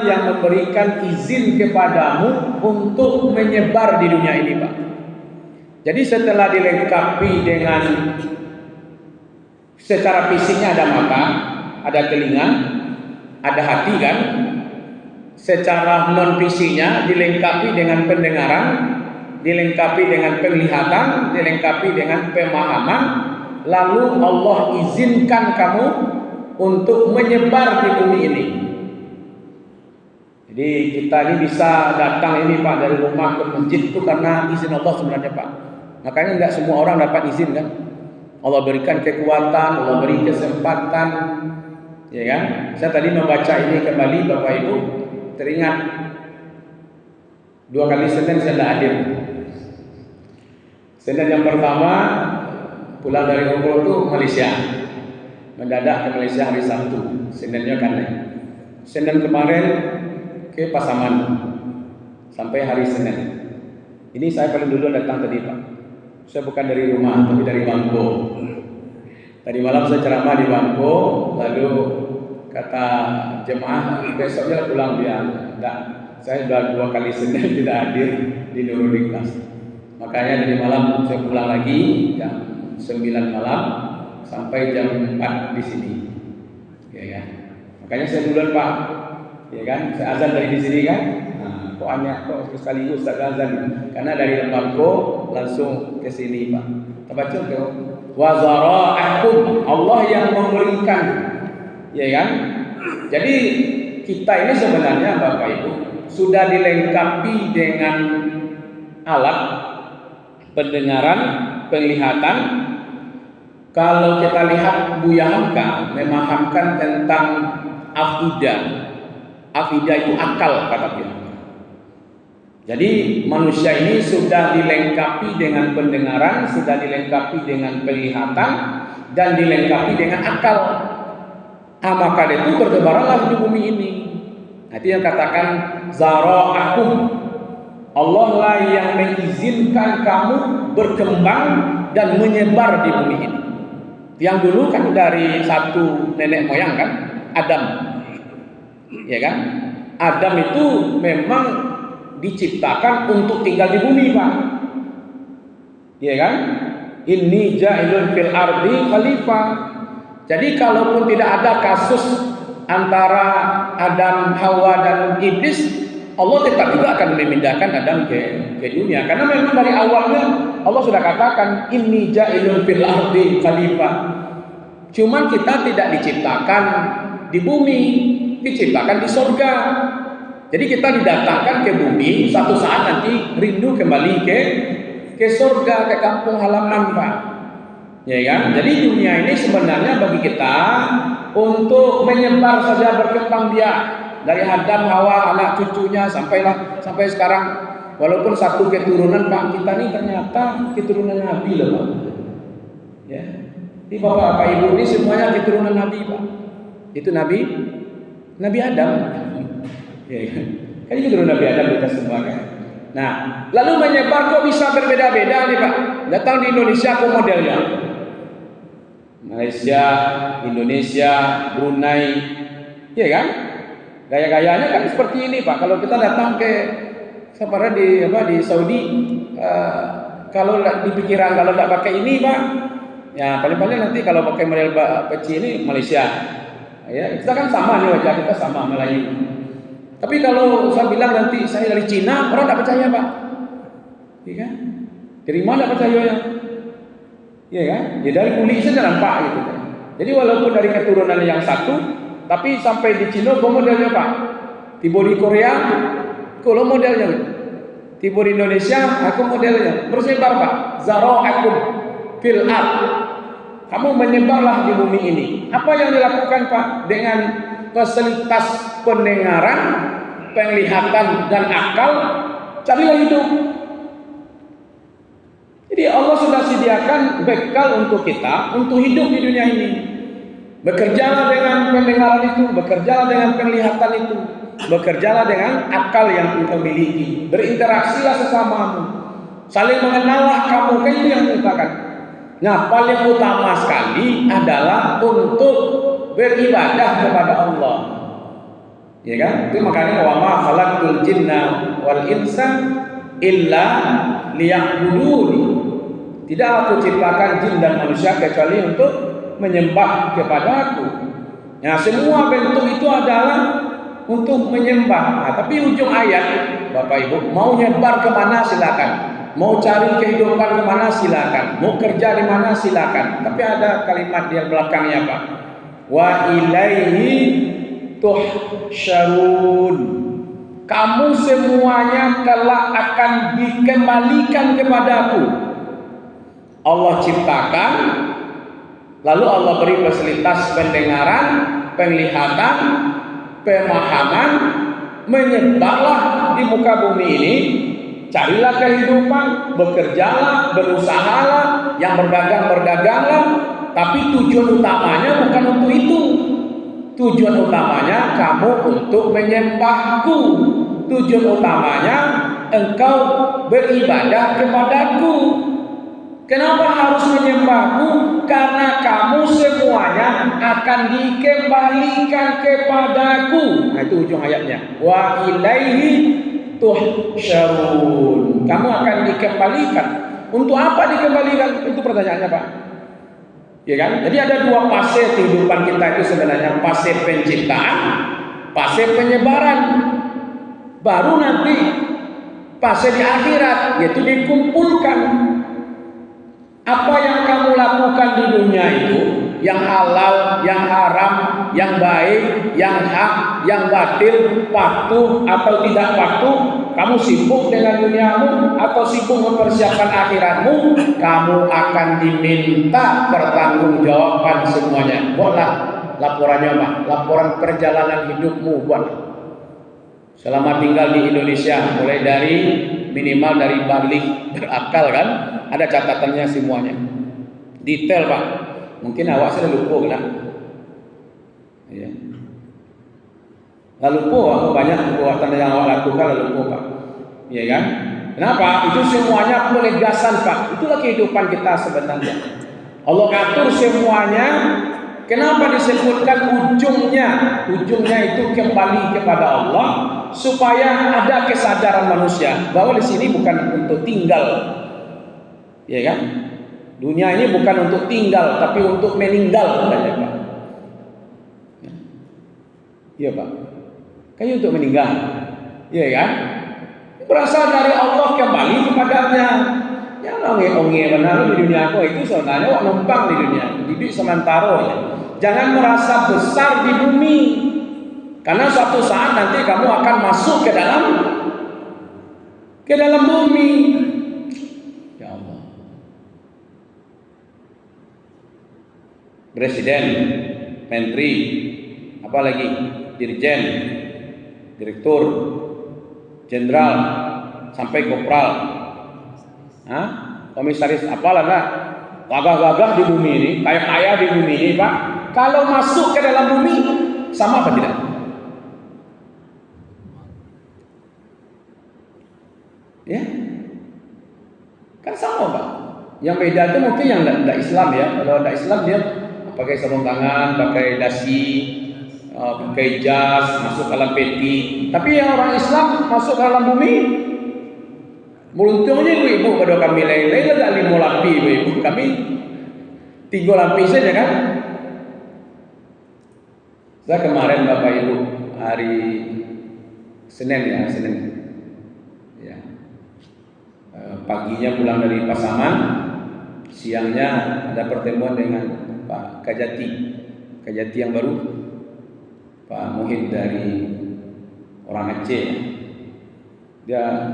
yang memberikan izin kepadamu untuk menyebar di dunia ini, Pak. Jadi setelah dilengkapi dengan secara fisiknya ada mata, ada telinga, ada hati kan. Secara non fisiknya dilengkapi dengan pendengaran, dilengkapi dengan penglihatan, dilengkapi dengan pemahaman. Lalu Allah izinkan kamu untuk menyebar di bumi ini. Jadi kita ini bisa datang ini Pak dari rumah ke masjid itu karena izin Allah sebenarnya Pak. Makanya enggak semua orang dapat izin kan. Allah berikan kekuatan, Allah beri kesempatan, ya kan? Saya tadi membaca ini kembali Bapak Ibu, teringat 2 kali Senin saya tidak hadir. Senin yang pertama pulang dari umroh itu Malaysia, mendadak ke Malaysia hari Sabtu, Seninnya kan. Senin kemarin ke Pasaman sampai hari Senin. Ini saya paling dulu datang tadi Pak. Saya bukan dari rumah tapi dari Bangko. Tadi malam saya ceramah di Bangko, lalu kata jemaah besoknya pulang dia. Enggak, saya sudah 2 kali Senin tidak hadir di Nurul Ikhlas. Makanya dari malam saya pulang lagi jam 9 malam sampai jam 4 di sini. Ya. Makanya saya duluan Pak. Ya kan, saya azan dari di sini kan. Nah, kok sekaligus saya azan. Karena dari Bangko langsung ke sini Pak. Kita baca ke wa zara'akum, Allah yang memberikan. Ya kan? Jadi kita ini sebenarnya Bapak Ibu sudah dilengkapi dengan alat pendengaran, penglihatan. Kalau kita lihat Buya Hamka memahamkan tentang akidah. Akidah itu akal kata dia. Jadi manusia ini sudah dilengkapi dengan pendengaran, sudah dilengkapi dengan penglihatan, dan dilengkapi dengan akal. Maka itu bertebaranlah di bumi ini. Itu yang katakan zara'akum. Allah lah yang mengizinkan kamu berkembang dan menyebar di bumi ini. Yang dulu kan dari satu nenek moyang kan, Adam. Ya kan? Adam itu memang diciptakan untuk tinggal di bumi, Pak. Ya kan? Inni ja'ilun fil ardi khalifah. Jadi kalaupun tidak ada kasus antara Adam, Hawa dan iblis, Allah tetap juga akan memindahkan Adam ke dunia. Karena memang dari awalnya Allah sudah katakan inni ja'ilun fil ardi khalifah. Cuman kita tidak diciptakan di bumi, diciptakan di surga. Jadi kita didatangkan ke bumi, satu saat nanti rindu kembali ke surga, ke kampung halaman Pak. Ya kan? Jadi dunia ini sebenarnya bagi kita untuk menyebar saja, berkembang biak dari Adam, Hawa, anak cucunya sampai sekarang. Walaupun satu keturunan Pak, kita ini ternyata keturunan Nabi loh Pak. Ya. Ini Bapak Ibu ini semuanya keturunan Nabi Pak. Itu Nabi Adam. Ya, kan itu keturunan Nabi Adam kita semua kan. Nah, lalu menyebar kok bisa berbeda-beda nih Pak. Datang di Indonesia kok modelnya. Malaysia, Indonesia, Brunei, ya kan? Gaya-gayanya kan seperti ini Pak. Kalau kita datang ke seperti di Saudi, kalau di pikiran kalau tidak pakai ini Pak, ya paling-paling nanti kalau pakai model peci ini Malaysia. Ya, kita kan sama nih wajah kita sama Melayu. Tapi kalau saya bilang nanti saya dari Cina, orang tidak percaya Pak. Iya kan? Dari mana percayanya? Iya kan? Ya dari kulit saja nampak gitu kan. Jadi walaupun dari keturunan yang satu, tapi sampai di Cina kok modelnya Pak. Tiba di Korea, kalau modelnya gitu. Tiba di Indonesia, aku modelnya bersebar Pak. Zara'akum fil ard. Kamu menyebarlah di bumi ini. Apa yang dilakukan Pak dengan fasilitas pendengaran, penglihatan dan akal? Carilah hidup. Jadi Allah sudah sediakan bekal untuk kita untuk hidup di dunia ini. Bekerjalah dengan pendengaran itu, bekerjalah dengan penglihatan itu, bekerjalah dengan akal yang kita miliki. Berinteraksilah sesamamu, saling mengenallah kamu. Kan itu yang dikatakan. Nah, paling utama sekali adalah untuk beribadah kepada Allah. Ya kan? Itu makanya wa ma khalaqtul jinna wal insa illa liya'budun. Tidak aku ciptakan jin dan manusia kecuali untuk menyembah kepadaku. Nah, semua bentuk itu adalah untuk menyembah. Nah, tapi ujung ayat, Bapak Ibu, mau nyebar kemana silakan, mau cari kehidupan kemana silakan, mau kerja di mana silakan. Tapi ada kalimat di belakangnya, Pak. Wa ilaihi tuhsyarun. Kamu semuanya kelak akan dikembalikan kepadaku. Allah ciptakan, lalu Allah beri fasilitas pendengaran, penglihatan, pemahaman, menyebarlah di muka bumi ini. Carilah kehidupan, bekerjalah, berusahalah, yang berdagang-berdaganglah. Tapi tujuan utamanya bukan untuk itu. Tujuan utamanya kamu untuk menyembahku. Tujuan utamanya engkau beribadah kepadaku. Kenapa harus menyembahku? Karena kamu semuanya akan dikembalikan kepadaku. Nah, itu ujung ayatnya. Wa ilaihi tuhsyarun. Kamu akan dikembalikan. Untuk apa dikembalikan? Itu pertanyaannya, Pak. Ya kan? Jadi ada dua fase kehidupan kita itu sebenarnya, fase penciptaan, fase penyebaran. Baru nanti fase di akhirat, yaitu dikumpulkan. Apa yang kamu lakukan di dunia itu, yang halal, yang haram, yang baik, yang hak, yang batil, patuh atau tidak patuh, kamu sibuk dengan duniamu atau sibuk mempersiapkan akhiratmu, kamu akan diminta pertanggungjawaban semuanya. Buatlah laporannya, Pak. Laporan perjalanan hidupmu buat. Selama tinggal di Indonesia, mulai dari minimal dari balik berakal kan, ada catatannya semuanya. Detail, Pak. Mungkin awak sudah lupa kan? Ya. Lalu lupa banyak perbuatan yang awak lakukan lalu lupa, Pak. Ya kan? Kenapa? Itu semuanya penegasan, Pak. Itulah kehidupan kita sebenarnya. Allah atur semuanya. Kenapa disebutkan ujungnya? Ujungnya itu kembali kepada Allah, supaya ada kesadaran manusia bahwa di sini bukan untuk tinggal, ya kan? Dunia ini bukan untuk tinggal, tapi untuk meninggal, katanya, Pak. Iya, Pak. Kayak untuk meninggal, ya kan? Berasal dari Allah kembali kepadanya. Jangan onge-onge benar di dunia aku itu sebenarnya wak numpang di dunia, hidup sementara ya. Jangan merasa besar di bumi, karena suatu saat nanti kamu akan masuk ke dalam bumi. Ya Allah. Presiden, menteri, apalagi dirjen, direktur, jenderal, sampai kopral, komisaris, apalah lah, gagah-gagah di bumi ini, kaya-kaya di bumi ini, Pak. Kalau masuk ke dalam bumi, sama apa tidak? Ya, kan sama, Pak. Yang beda itu mungkin yang tidak Islam ya. Kalau tidak Islam dia pakai sarung tangan, pakai dasi, pakai jas, masuk dalam peti. Tapi yang orang Islam masuk ke dalam bumi, beruntungnya ibu-ibu pada kami lele tak lima lampi, ibu kami 3 lampi saja kan. Saya kemarin Bapak Ibu hari Senin ya, paginya pulang dari Pasaman, siangnya ada pertemuan dengan Pak Kajati yang baru, Pak Muhid dari orang Aceh. Dia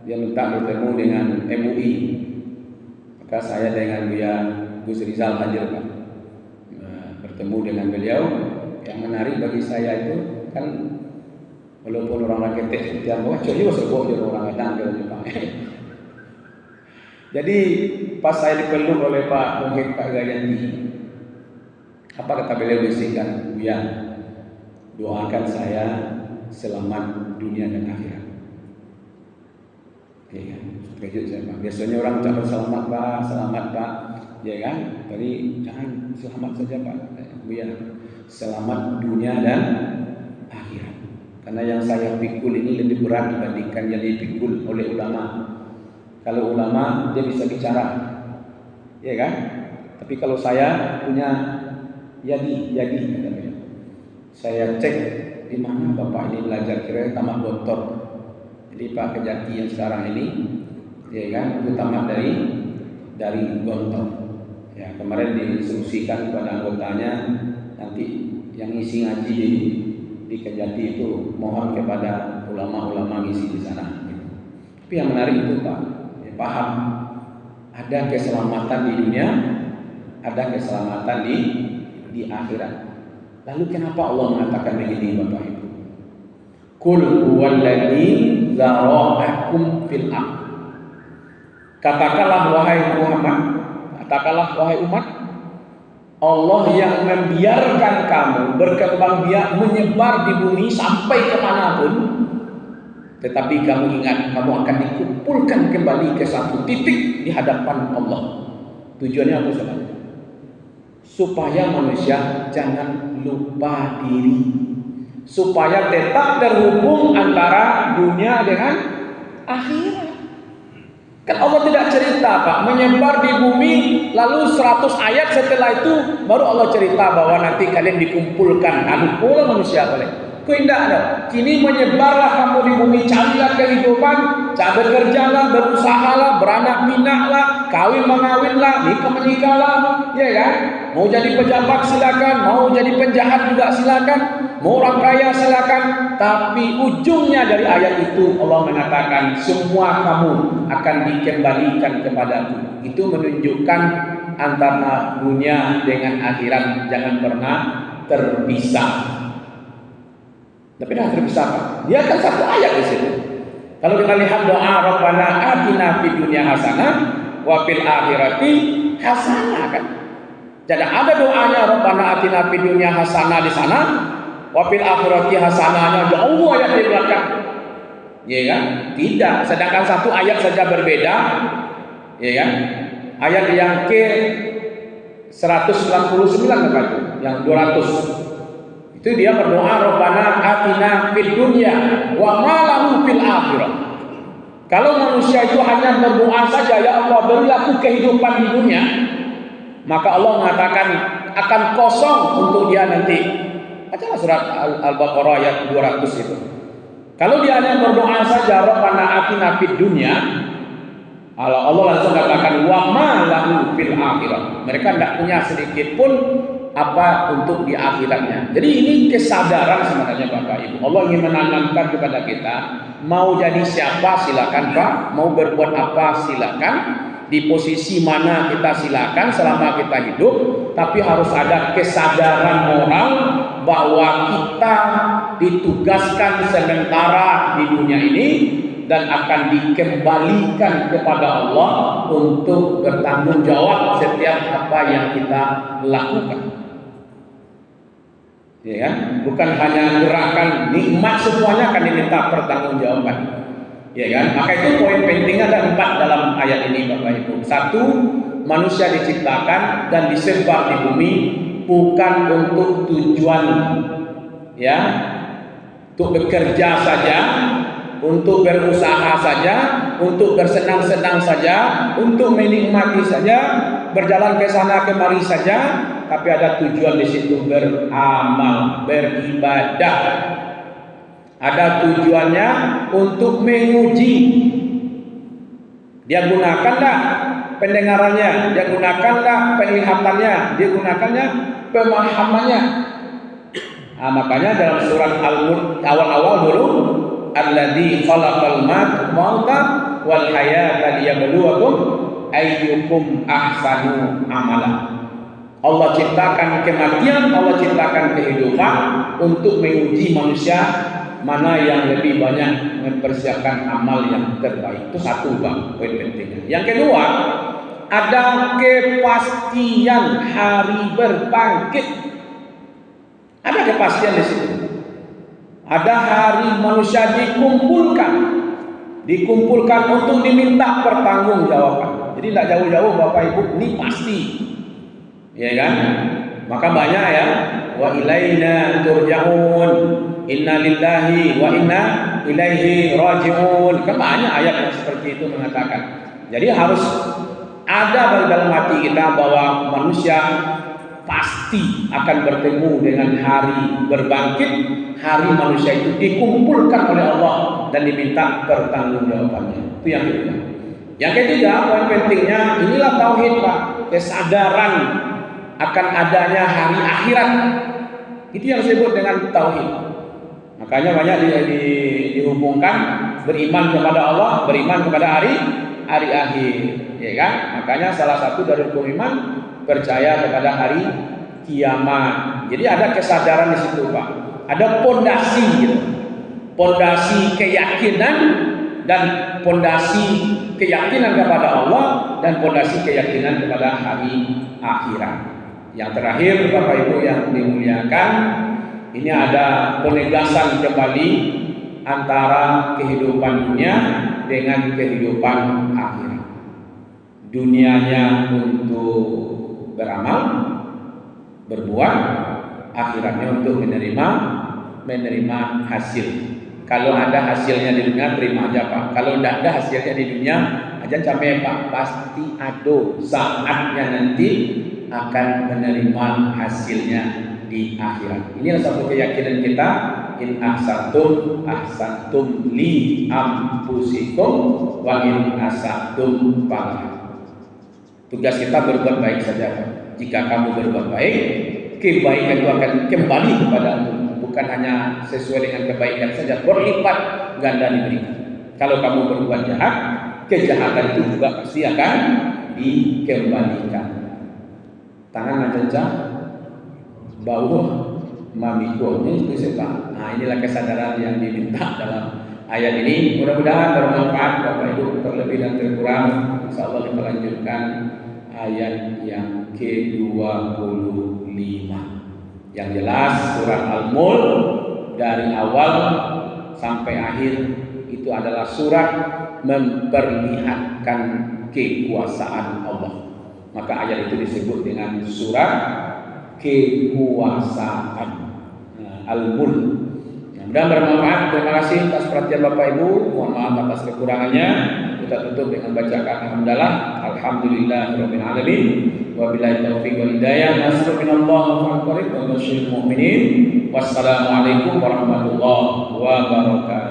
minta bertemu dengan MUI, maka saya dengan Gus Rizal hadir, Pak. Bertemu dengan beliau. Yang menarik bagi saya itu kan, walaupun orang Raketek seperti yang bawah, jadi sebut jadi orang Adang gitu, Pak. Jadi pas saya dipeluk oleh Pak Muhid, Pak Gayanti, apa kata beliau? Bisikkan, ya, doakan saya selamat dunia dan akhirat. Ya kan, terkejut saya, Pak. Biasanya orang ucapkan selamat Pak, ya kan? Tapi jangan selamat saja, Pak. Ya, selamat dunia dan akhirat. Karena yang saya pikul ini lebih berat dibandingkan yang dipikul oleh ulama. Kalau ulama dia bisa bicara, ya kan? Tapi kalau saya punya jadi katanya. Saya cek di mana bapak ini belajar, kira tamat doktor. Jadi Pak Kejati yang sekarang ini, ya kan, itu tamat dari Gontor. Ya, kemarin diinstruksikan kepada anggotanya nanti yang ngisi ngaji di Kejati itu mohon kepada ulama-ulama ngisi di sana. Gitu. Tapi yang menarik itu Pak, ya, paham ada keselamatan di dunia, ada keselamatan di akhirat. Lalu kenapa Allah mengatakan begini Bapak Ibu? Qul huwallazi zara'akum fil ardh. Katakanlah wahai Muhammad, katakanlah wahai umat, Allah yang membiarkan kamu berkembang biak menyebar di bumi sampai kemanapun. Tetapi kamu ingat, kamu akan dikumpulkan kembali ke satu titik di hadapan Allah. Tujuannya apa saudara? Supaya manusia jangan lupa diri, supaya tetap terhubung antara dunia dengan akhirat. Kan Allah tidak cerita Pak, menyebar di bumi lalu 100 ayat setelah itu baru Allah cerita bahwa nanti kalian dikumpulkan. Pula manusia boleh. Kau indah ada. Kini menyebarlah kamu di bumi, carilah kehidupan, cari bekerjalah, berusahalah, beranak pinaklah, kawin mengawinlah, nikah menikahlah, ya kan? Mau jadi pejabat silakan, mau jadi penjahat juga silakan, mau orang kaya silakan. Tapi ujungnya dari ayat itu Allah mengatakan semua kamu akan dikembalikan kepadaku. Itu menunjukkan antara dunia dengan akhirat jangan pernah terpisah. Tapi dah terpisah Pak. Dia kan satu ayat di situ. Kalau kita lihat doa Rabbana atina fid dunya hasanah wa fil akhirati hasanah kan. Jadi ada doanya Rabbana atina fid dunya hasanah di sana, wa fil akhirati hasanahnya jauh ayat di belakang. Ya kan? Tidak, sedangkan satu ayat saja berbeda. Ya kan? Ayat yang ke 199 apa itu? Yang 200. Itu dia berdoa Rabbana atina fid dunya wa ma lahu fil akhirah. Kalau manusia itu hanya berdoa saja, ya Allah berilah aku kehidupan di dunia, maka Allah mengatakan akan kosong untuk dia nanti. Bacalah surat Al-Baqarah ayat 200 itu. Kalau dia hanya berdoa saja Rabbana atina fid dunya, Allah langsung katakan wa ma lahu fil akhirah. Mereka tidak punya sedikit pun apa untuk di akhiratnya. Jadi ini kesadaran sebenarnya Bapak Ibu. Allah ingin menanamkan kepada kita, mau jadi siapa silakan Pak, mau berbuat apa silakan, di posisi mana kita silakan selama kita hidup, tapi harus ada kesadaran moral bahwa kita ditugaskan sementara di dunia ini dan akan dikembalikan kepada Allah untuk bertanggung jawab setiap apa yang kita lakukan. Ya kan? Bukan hanya gerakan nikmat, semuanya akan diminta pertanggungjawaban. Ya kan? Maka itu poin penting ada 4 dalam ayat ini Bapak Ibu. 1, manusia diciptakan dan disebar di bumi bukan untuk tujuan ya, untuk bekerja saja, untuk berusaha saja, untuk bersenang-senang saja, untuk menikmati saja, berjalan ke sana kemari saja. Tapi ada tujuan di situ, beramal, beribadah. Ada tujuannya untuk menguji. Dia gunakan tak pendengarannya, dia gunakan tak penglihatannya, dia gunakannya pemahamannya. Nah, makanya dalam surat Al-Mulk awal-awal dulu, alladzi khalaqal mauta wal hayata liyabluwakum ayyukum ahsanu amala. Allah ciptakan kematian, Allah ciptakan kehidupan untuk menguji manusia mana yang lebih banyak mempersiapkan amal yang terbaik. Itu 1 Bang, poin pentingnya. Yang kedua, ada kepastian hari berbangkit. Ada kepastian di situ. Ada hari manusia dikumpulkan untuk diminta pertanggungjawaban. Jadi tidak jauh-jauh Bapak Ibu, ini pasti. Ya kan? Maka banyak ya, wa ilaina turja'un. inna lillahi wa inna ilaihi raji'un. Kan banyak ayat yang seperti itu mengatakan. Jadi harus ada dalam hati kita bahwa manusia pasti akan bertemu dengan hari berbangkit. Hari manusia itu dikumpulkan oleh Allah dan diminta pertanggungjawabannya. Itu yang kedua. Yang ketiga, poin pentingnya, inilah tauhid, Pak. Kesadaran akan adanya hari akhirat. Itu yang disebut dengan tauhid. Makanya banyak dihubungkan beriman kepada Allah, beriman kepada hari akhir, ya kan? Makanya salah satu dari rukun iman percaya kepada hari kiamat. Jadi ada kesadaran di situ, Pak. Ada pondasi gitu. Pondasi keyakinan dan pondasi keyakinan kepada Allah dan pondasi keyakinan kepada hari akhirat. Yang terakhir, Bapak Ibu yang dimuliakan, ini ada penegasan kembali antara kehidupan dunia dengan kehidupan akhirat. Dunianya untuk beramal, berbuat, akhiratnya untuk menerima hasil. Kalau ada hasilnya di dunia, terima aja, Pak. Kalau tidak ada hasilnya di dunia, aja capek, Pak. Pasti ada saatnya nanti akan menerima hasilnya di akhirat. Inilah satu keyakinan kita. In ahsantum li anfusikum wa in asatum falaha. Tugas kita berbuat baik saja, Pak. Jika kamu berbuat baik, kebaikan itu akan kembali kepadamu. Bukan hanya sesuai dengan kebaikan saja, berlipat ganda diberikan. Kalau kamu berbuat jahat, kejahatan itu juga pasti akan dikembalikan. Tangan mencecah, bau mamiko, ini sebab. Nah, inilah kesadaran yang diminta dalam ayat ini. Mudah-mudahan bermanfaat Bapak Ibu. Terlebih dan terkurang, insyaallah kita lanjutkan ayat yang ke-25. Yang jelas surat Al-Mulk dari awal sampai akhir itu adalah surat memperlihatkan kekuasaan Allah. Maka ayat itu disebut dengan surat kekuasaan Al-Mulk. Mudah bermanfaat. Terima kasih atas perhatian Bapak Ibu. Mohon maaf atas kekurangannya. Kita tutup dengan bacaan alhamdulillah. Alhamdulillahirabbil alamin. Wabillahi taufiq wal hidayah. Nasrun minallahi wa qarib wa basyiril mu'minin. Wassalamualaikum warahmatullahi wabarakatuh.